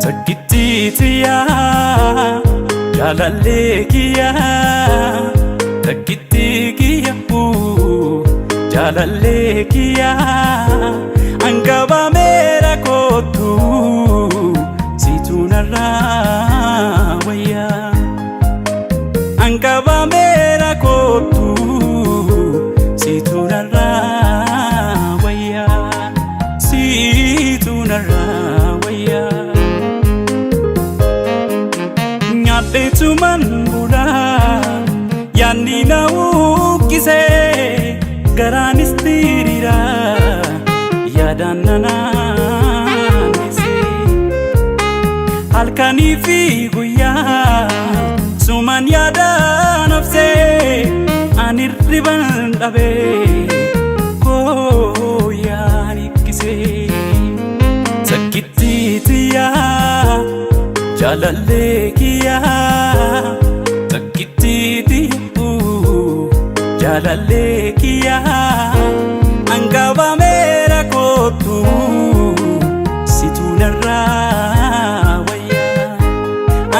Takkittiitiya jaalalleekiya takkittiikiya jaalalleekiya angabameera kootu situunarraa wayyaa angabameera kootu situunarraa wayyaa situunarraa wayyaa nyaadheetuman bulaa yaanni na ukkisee garaanis diriira yaadaan na naannessee halkanii fi guyyaa sumaan yaadaan obsee ani riban dhabee gooyaan hikkisee takkittiitiya jaalalleekiya takkittiitiya jaalalleekiya angabameera kootu situunarraa wayyaa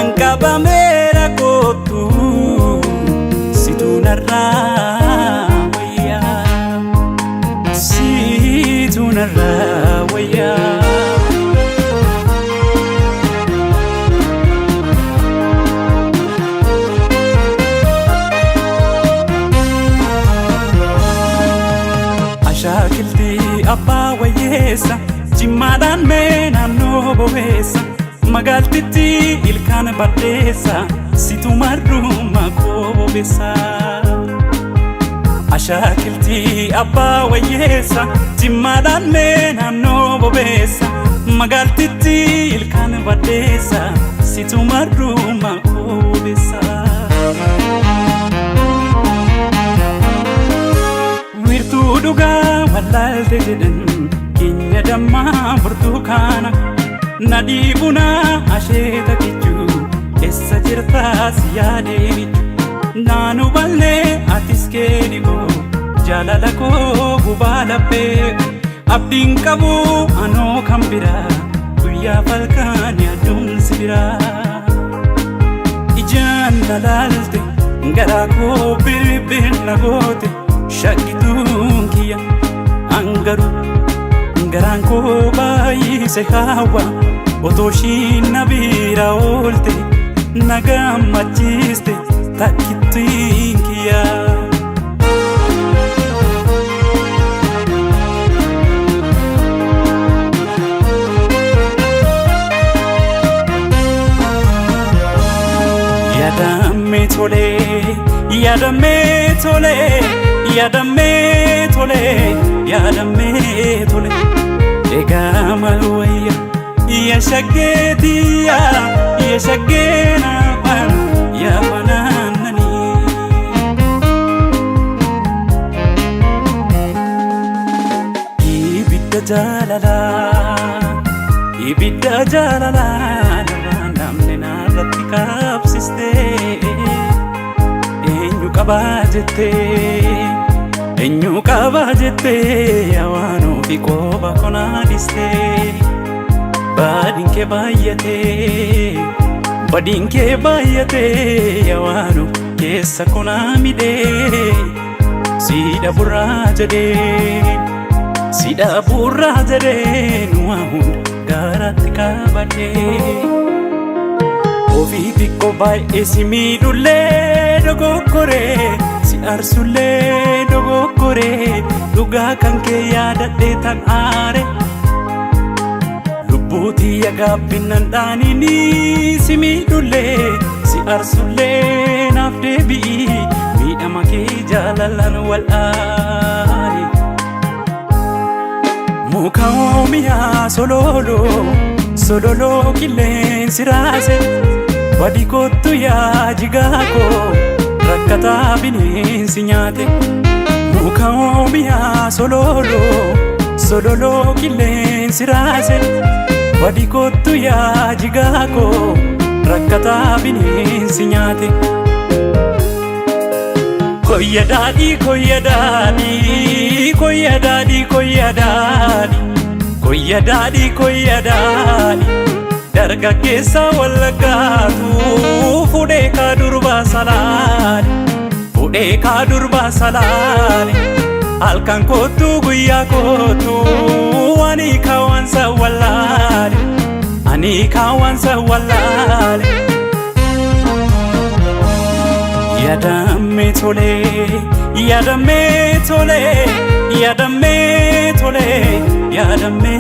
angabameera kootu situunarraa wayyaa situunarraa wayyaa Shaakiltii abbaa wayyeessa jimmaadhaan mee naannoo bobeessa magaaltitti ilkaan baddeessa situ marruma koo bobeessa. Shaakiltii abbaa wayyeessa jimmaadhaan mee naannoo bobeessa magaaltitti ilkaan baddeessa situ marruma koo bobeessa. Wirtuu dhugaa wallaalte jedhan keenya dammaa burtukaana na dhiibuna asheeta kichuu eessa jirtaas yaadeen naanu ballee atis keenigoo jaalala koo gubaa laphee abdiin qabu anoo kan biraa guyyaa falkaan yaaduun si biraa ijaan lalaalte garaa koo birbirna goote shakkituun kiyya angaru garaan koo baay'ise hawa otoo ishiin na bira oolte na gammachiiste takkittiin kiyya. Yaadamee tolee yaadamee tolee yaadamee tolee yaadamee tolee egaa maal wayya yashaggeetiya yashaggeena waan yaafanaannanii ibidda jaalalaa namni naarratti kaabsistee eenyu qabaa jettee awaanoo fi qooba konaa dhistee badin kee baay'atee awaanoo keessa konaa midhee siidha burraa jedhee nuwa hunda gaaratti qabadhee ofii xiqqoo baay'ee si miidhullee dogoggoree si aarsullee dogoggoree dhugaa kan kee yaadadhee tan aare lubbuutii gaabbinnan dhaanini si miidhullee si aarsullee naaf deebi'i miidhama kee jaalalaan wal aare muka oomiyaa sololoo qilleensi raase badii kottu yaa jigaakoo rakkataa bineensi nyaate muka oomiyaa sololoo qilleensi raase badii kottu yaa jigaakoo rakkataa bineensi nyaate koyya daadhii koyya daadhii koyya daadhii koyya daadhii koyya daadhii koyya daadhii dargaggeessa wallaggaatu fuudhee kaa durbaa salaale fuudhee kaa durbaa salaale halkan kootu guyyaa kootu ani kawansa wallaale ani kawansa wallaale yadame tole yadame tole yadame tole yadame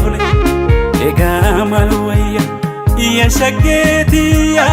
tole ega malwaya ya shagetiya